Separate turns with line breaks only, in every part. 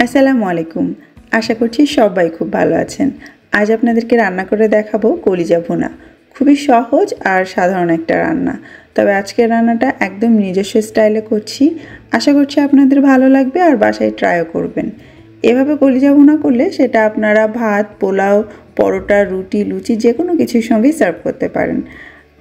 আসসালামু আলাইকুম। আশা করছি সবাই খুব ভালো আছেন। আজ আপনাদেরকে রান্না করে দেখাবো কলিজা ভুনা। খুবই সহজ আর সাধারণ একটা রান্না। তবে আজকের রান্নাটা একদম নিজস্ব স্টাইলে করছি। আশা করছি আপনাদের ভালো লাগবে আর বাসায় ট্রাইও করবেন। এভাবে কলিজা ভুনা করলে সেটা আপনারা ভাত, পোলাও, পরোটা, রুটি, লুচি যে কোনো কিছুর সঙ্গেই সার্ভ করতে পারেন।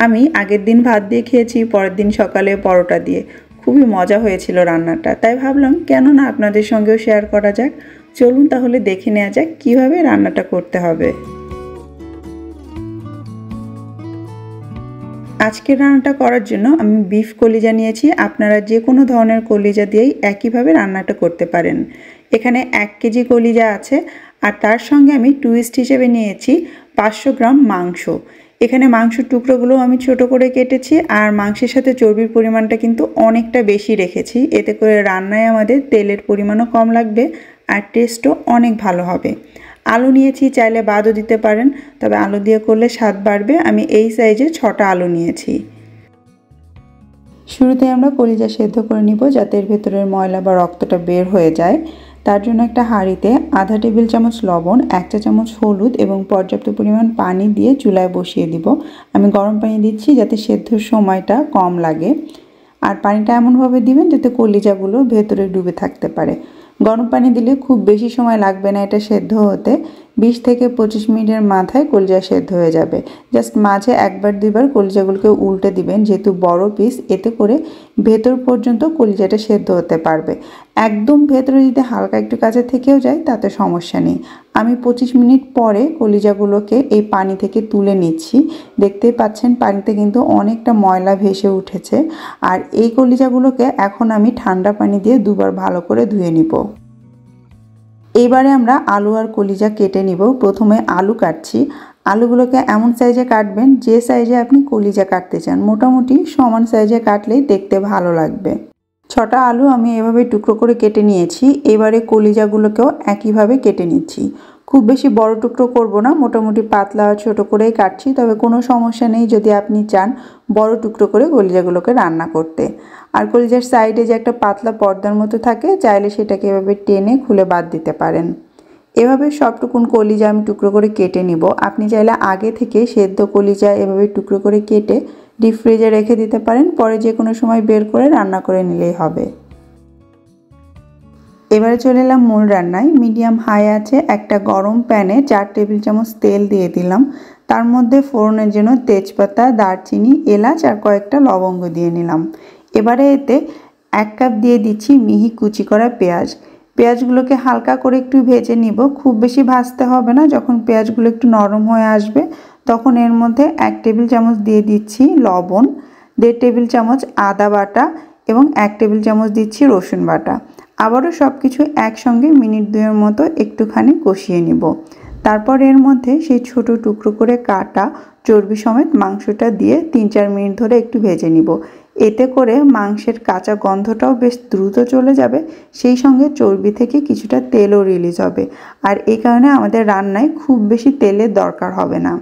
আমি আগের দিন ভাত দিয়ে খেয়েছি, পরের দিন সকালে পরোটা দিয়ে। খুবই মজা হয়েছিল রান্নাটা, তাই ভাবলাম কেন না আপনাদের সঙ্গেও শেয়ার করা যাক। চলুন তাহলে দেখে নেওয়া যাক কীভাবে রান্নাটা করতে হবে। আজকের রান্নাটা করার জন্য আমি বিফ কলিজা নিয়েছি। আপনারা যে কোনো ধরনের কলিজা দিয়েই একইভাবে রান্নাটা করতে পারেন। এখানে 1 কেজি কলিজা আছে, আর তার সঙ্গে আমি টুইস্ট হিসেবে নিয়েছি 500 গ্রাম মাংস। এখানে মাংসের টুকরোগুলো আমি ছোট করে কেটেছি, আর মাংসের সাথে চর্বির পরিমাণটা কিন্তু অনেকটা বেশি রেখেছি। এতে করে রান্নায় আমাদের তেলের পরিমাণও কম লাগবে আর টেস্টও অনেক ভালো হবে। আলু নিয়েছি, চাইলে বাদও দিতে পারেন, তবে আলু দিয়ে করলে স্বাদ বাড়বে। আমি এই সাইজে 6টা আলু নিয়েছি। শুরুতে আমরা কলিজা সেদ্ধ করে নিব, যাতে এর ভেতরের ময়লা বা রক্তটা বের হয়ে যায়। তার জন্য একটা হাঁড়িতে আধা টেবিল চামচ লবণ, 1 চা চামচ হলুদ এবং পর্যাপ্ত পরিমাণ পানি দিয়ে চুলায় বসিয়ে দিব। আমি গরম পানি দিচ্ছি যাতে সেদ্ধর সময়টা কম লাগে, আর পানিটা এমনভাবে দিবেন যাতে কলিজাগুলো ভেতরে ডুবে থাকতে পারে। গরম পানি দিলে খুব বেশি সময় লাগবে না এটা সেদ্ধ হতে। 20 থেকে 25 মিনিটের মাথায় কলিজা সেদ্ধ হয়ে যাবে। জাস্ট মাঝে একবার দুইবার কলিজাগুলোকে উল্টে দিবেন, যেহেতু বড় পিস, এতে করে ভেতর পর্যন্ত কলিজাটা সেদ্ধ হতে পারবে। একদম ভেতরে যদি হালকা একটু কাছে থেকেও যায় তাতে সমস্যা নেই। আমি 25 মিনিট পরে কলিজাগুলোকে এই পানি থেকে তুলে নিচ্ছি। দেখতেই পাচ্ছেন পানিতে কিন্তু অনেকটা ময়লা ভেসে উঠেছে। আর এই কলিজাগুলোকে এখন আমি ঠান্ডা পানি দিয়ে দুবার ভালো করে ধুয়ে নিব। এবারে আমরা আলু আর কলিজা কেটে নিব। প্রথমে আলু কাটছি। আলুগুলোকে এমন সাইজে কাটবেন যে সাইজে আপনি কলিজা কাটতে চান। মোটামুটি সমান সাইজে কাটলেই দেখতে ভালো লাগবে। 6টা আলু আমি এভাবে টুকরো করে কেটে নিয়েছি। এবারে কলিজাগুলোকেও একইভাবে কেটে নিচ্ছি। খুব বেশি বড় টুকরো করব না, মোটামুটি পাতলা ছোট করেই কাটছি। তবে কোনো সমস্যা নেই যদি আপনি চান বড় টুকরো করে কলিজাগুলোকে রান্না করতে। আর কলিজার সাইডে যে একটা পাতলা পর্দার মতো থাকে, চাইলে সেটাকে এভাবে টেনে খুলে বাদ দিতে পারেন। এভাবে সবটুকুন কলিজা আমি টুকরো করে কেটে নিব। আপনি চাইলে আগে থেকে সেদ্ধ কলিজা এভাবে টুকরো করে কেটে ডিপ ফ্রিজে রেখে দিতে পারেন, পরে যে কোনো সময় বের করে রান্না করে নিলেই হবে। এবারে চলে এলাম মূল রান্নায়। মিডিয়াম হাই আছে একটা গরম প্যানে 4 টেবিল চামচ তেল দিয়ে দিলাম। তার মধ্যে ফোড়নের জন্য তেজপাতা, দারচিনি, এলাচ আর কয়েকটা লবঙ্গ দিয়ে নিলাম। এবারে এতে 1 কাপ দিয়ে দিচ্ছি মিহি কুচি করা পেঁয়াজ। পেঁয়াজগুলোকে হালকা করে একটু ভেজে নিব, খুব বেশি ভাজতে হবে না। যখন পেঁয়াজগুলো একটু নরম হয়ে আসবে তখন এর মধ্যে 1 টেবিল চামচ দিয়ে দিচ্ছি লবণ, 1.5 টেবিল চামচ আদা বাটা এবং 1 টেবিল চামচ দিচ্ছি রসুন বাটা। আবারও সব কিছু একসঙ্গে মিনিট 2-এর মতো একটুখানি কষিয়ে নিব। তারপর এর মধ্যে সেই ছোট টুকরো করে কাটা চর্বি সমেত মাংসটা দিয়ে 3-4 মিনিট ধরে একটু ভেজে নিব। এতে করে মাংসের কাঁচা গন্ধটাও বেশ দ্রুত চলে যাবে, সেই সঙ্গে চর্বি থেকে কিছুটা তেলও রিলিজ হবে। আর এই কারণে আমাদের রান্নায় খুব বেশি তেলের দরকার হবে না।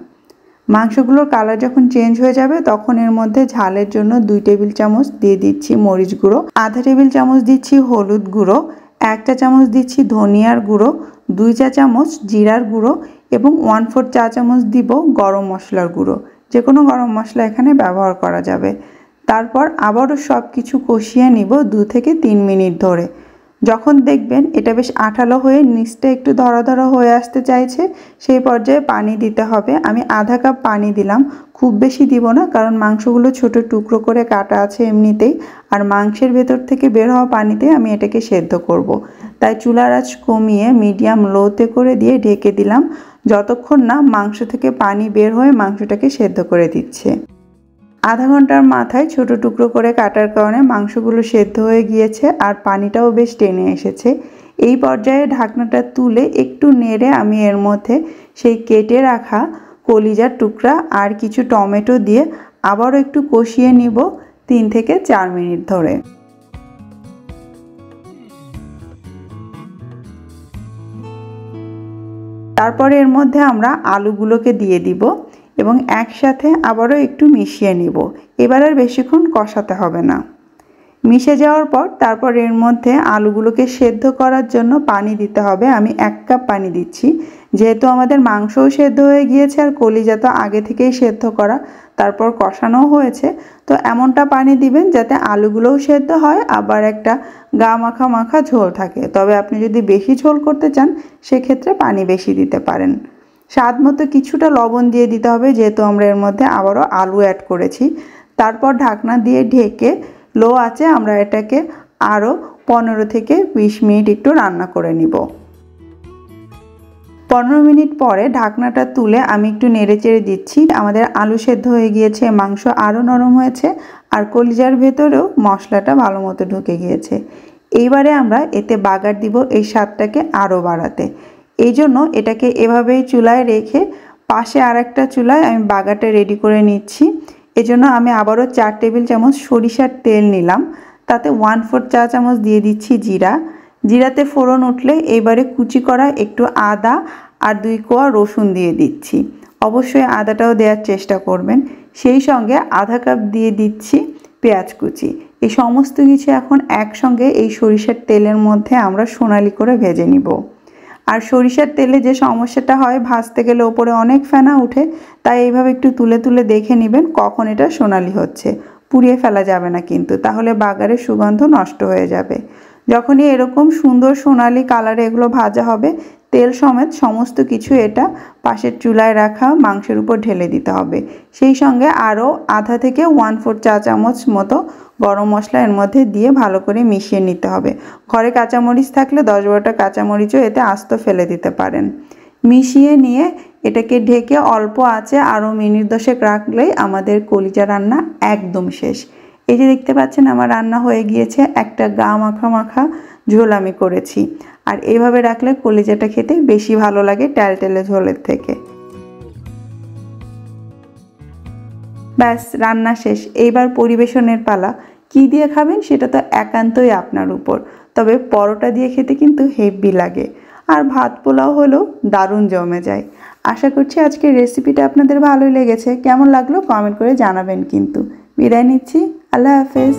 মাংসগুলোর কালার যখন চেঞ্জ হয়ে যাবে তখন এর মধ্যে ঝালের জন্য 2 টেবিল চামচ দিয়ে দিচ্ছি মরিচ গুঁড়ো, আধা টেবিল চামচ দিচ্ছি হলুদ গুঁড়ো, 1 চা চামচ দিচ্ছি ধনিয়ার গুঁড়ো, 2 চা চামচ জিরার গুঁড়ো এবং 1/4 চা চামচ দিব গরম মশলার গুঁড়ো। যে কোনো গরম মশলা এখানে ব্যবহার করা যাবে। তারপর আবারও সব কিছু কষিয়ে নিব 2 থেকে 3 মিনিট ধরে। যখন দেখবেন এটা বেশ আঠালো হয়ে নিচটা একটু ধরা ধরা হয়ে আসতে চাইছে, সেই পর্যায়ে পানি দিতে হবে। আমি আধা কাপ পানি দিলাম, খুব বেশি দিব না, কারণ মাংসগুলো ছোট টুকরো করে কাটা আছে এমনিতেই। আর মাংসের ভেতর থেকে বের হওয়া পানিতে আমি এটাকে সেদ্ধ করব। তাই চুলার আঁচ কমিয়ে মিডিয়াম লোতে করে দিয়ে ঢেকে দিলাম, যতক্ষণ না মাংস থেকে পানি বের হয়ে মাংসটাকে সেদ্ধ করে দিচ্ছে। আধা ঘন্টার মাথায় ছোট টুকরো করে কাটার কারণে মাংসগুলো সেদ্ধ হয়ে গিয়েছে আর পানিটাও বেশ টেনে এসেছে। এই পর্যায়ে ঢাকনাটা তুলে একটু নেড়ে আমি এর মধ্যে সেই কেটে রাখা কলিজার টুকরা আর কিছু টমেটো দিয়ে আবারও একটু কষিয়ে নিব 3 থেকে 4 মিনিট ধরে। তারপরে এর মধ্যে আমরা আলুগুলোকে দিয়ে দিব এবং একসাথে আবারও একটু মিশিয়ে নিব। এবার আর বেশিক্ষণ কষাতে হবে না। মিশে যাওয়ার পর তারপর এর মধ্যে আলুগুলোকে সেদ্ধ করার জন্য পানি দিতে হবে। আমি 1 কাপ পানি দিচ্ছি, যেহেতু আমাদের মাংসও সেদ্ধ হয়ে গিয়েছে আর কলিজা তো আগে থেকেই সেদ্ধ করা, তারপর কষানোও হয়েছে। তো এমনটা পানি দিবেন যাতে আলুগুলোও সেদ্ধ হয়, আবার একটা গা মাখা মাখা ঝোল থাকে। তবে আপনি যদি বেশি ঝোল করতে চান সেক্ষেত্রে পানি বেশি দিতে পারেন। স্বাদ মতো কিছুটা লবণ দিয়ে দিতে হবে, যেহেতু আমরা এর মধ্যে আবারও আলু অ্যাড করেছি। তারপর ঢাকনা দিয়ে ঢেকে লো আঁচে আমরা এটাকে আরও 15 থেকে 20 মিনিট একটু রান্না করে নিব। 15 মিনিট পরে ঢাকনাটা তুলে আমি একটু নেড়েচেড়ে দিচ্ছি। আমাদের আলু সেদ্ধ হয়ে গিয়েছে, মাংস আরও নরম হয়েছে আর কলিজার ভেতরেও মশলাটা ভালো মতো ঢুকে গিয়েছে। এইবারে আমরা এতে বাগার দিব এই স্বাদটাকে আরও বাড়াতে। এই জন্য এটাকে এভাবেই চুলায় রেখে পাশে আরেকটা চুলায় আমি বাগারটা রেডি করে নিচ্ছি। এজন্য আমি আবারও 4 টেবিল চামচ সরিষার তেল নিলাম, তাতে 1/4 চা চামচ দিয়ে দিচ্ছি জিরা। জিরাতে ফোড়ন উঠলে এবারে কুচি করা একটু আদা আর 2 কোয়া রসুন দিয়ে দিচ্ছি। অবশ্যই আদাটাও দেওয়ার চেষ্টা করবেন। সেই সঙ্গে আধা কাপ দিয়ে দিচ্ছি পেঁয়াজ কুচি। এই সমস্ত কিছু এখন একসঙ্গে এই সরিষার তেলের মধ্যে আমরা সোনালি করে ভেজে নিব। আর সরিষার তেলে যে সমস্যাটা হয়, ভাজতে গেলে ওপরে অনেক ফেনা উঠে, তাই এইভাবে একটু তুলে তুলে দেখে নেবেন কখন এটা সোনালি হচ্ছে। পুড়িয়ে ফেলা যাবে না কিন্তু, তাহলে বাগারের সুগন্ধ নষ্ট হয়ে যাবে। যখনই এরকম সুন্দর সোনালি কালারে এগুলো ভাজা হবে, তেল সমেত সমস্ত কিছু এটা পাশের চুলায় রাখা মাংসের উপর ঢেলে দিতে হবে। সেই সঙ্গে আরও আধা থেকে 1/4 চা চামচ মতো গরম মশলা এর মধ্যে দিয়ে ভালো করে মিশিয়ে নিতে হবে। ঘরে কাঁচামরিচ থাকলে 10-12টা কাঁচামরিচও এতে আস্ত ফেলে দিতে পারেন। মিশিয়ে নিয়ে এটাকে ঢেকে অল্প আঁচে আরও মিনিট 10 রাখলেই আমাদের কলিজা রান্না একদম শেষ। এই যে দেখতে পাচ্ছেন আমার রান্না হয়ে গিয়েছে, একটা গা মাখা মাখা ঝোল আমি করেছি। আর এইভাবে রাখলে কলিজাটা খেতে বেশি ভালো লাগে টেলটেলে ঝোলের থেকে। ব্যাস, রান্না শেষ। এইবার পরিবেশনের পালা। কি দিয়ে খাবেন সেটা তো একান্তই আপনার উপর, তবে পরোটা দিয়ে খেতে কিন্তু হেভি লাগে, আর ভাত পোলাও হলেও দারুণ জমে যায়। আশা করছি আজকের রেসিপিটা আপনাদের ভালোই লেগেছে। কেমন লাগলো কমেন্ট করে জানাবেন কিন্তু। বিদায় নিচ্ছি, আল্লাহ হাফেজ।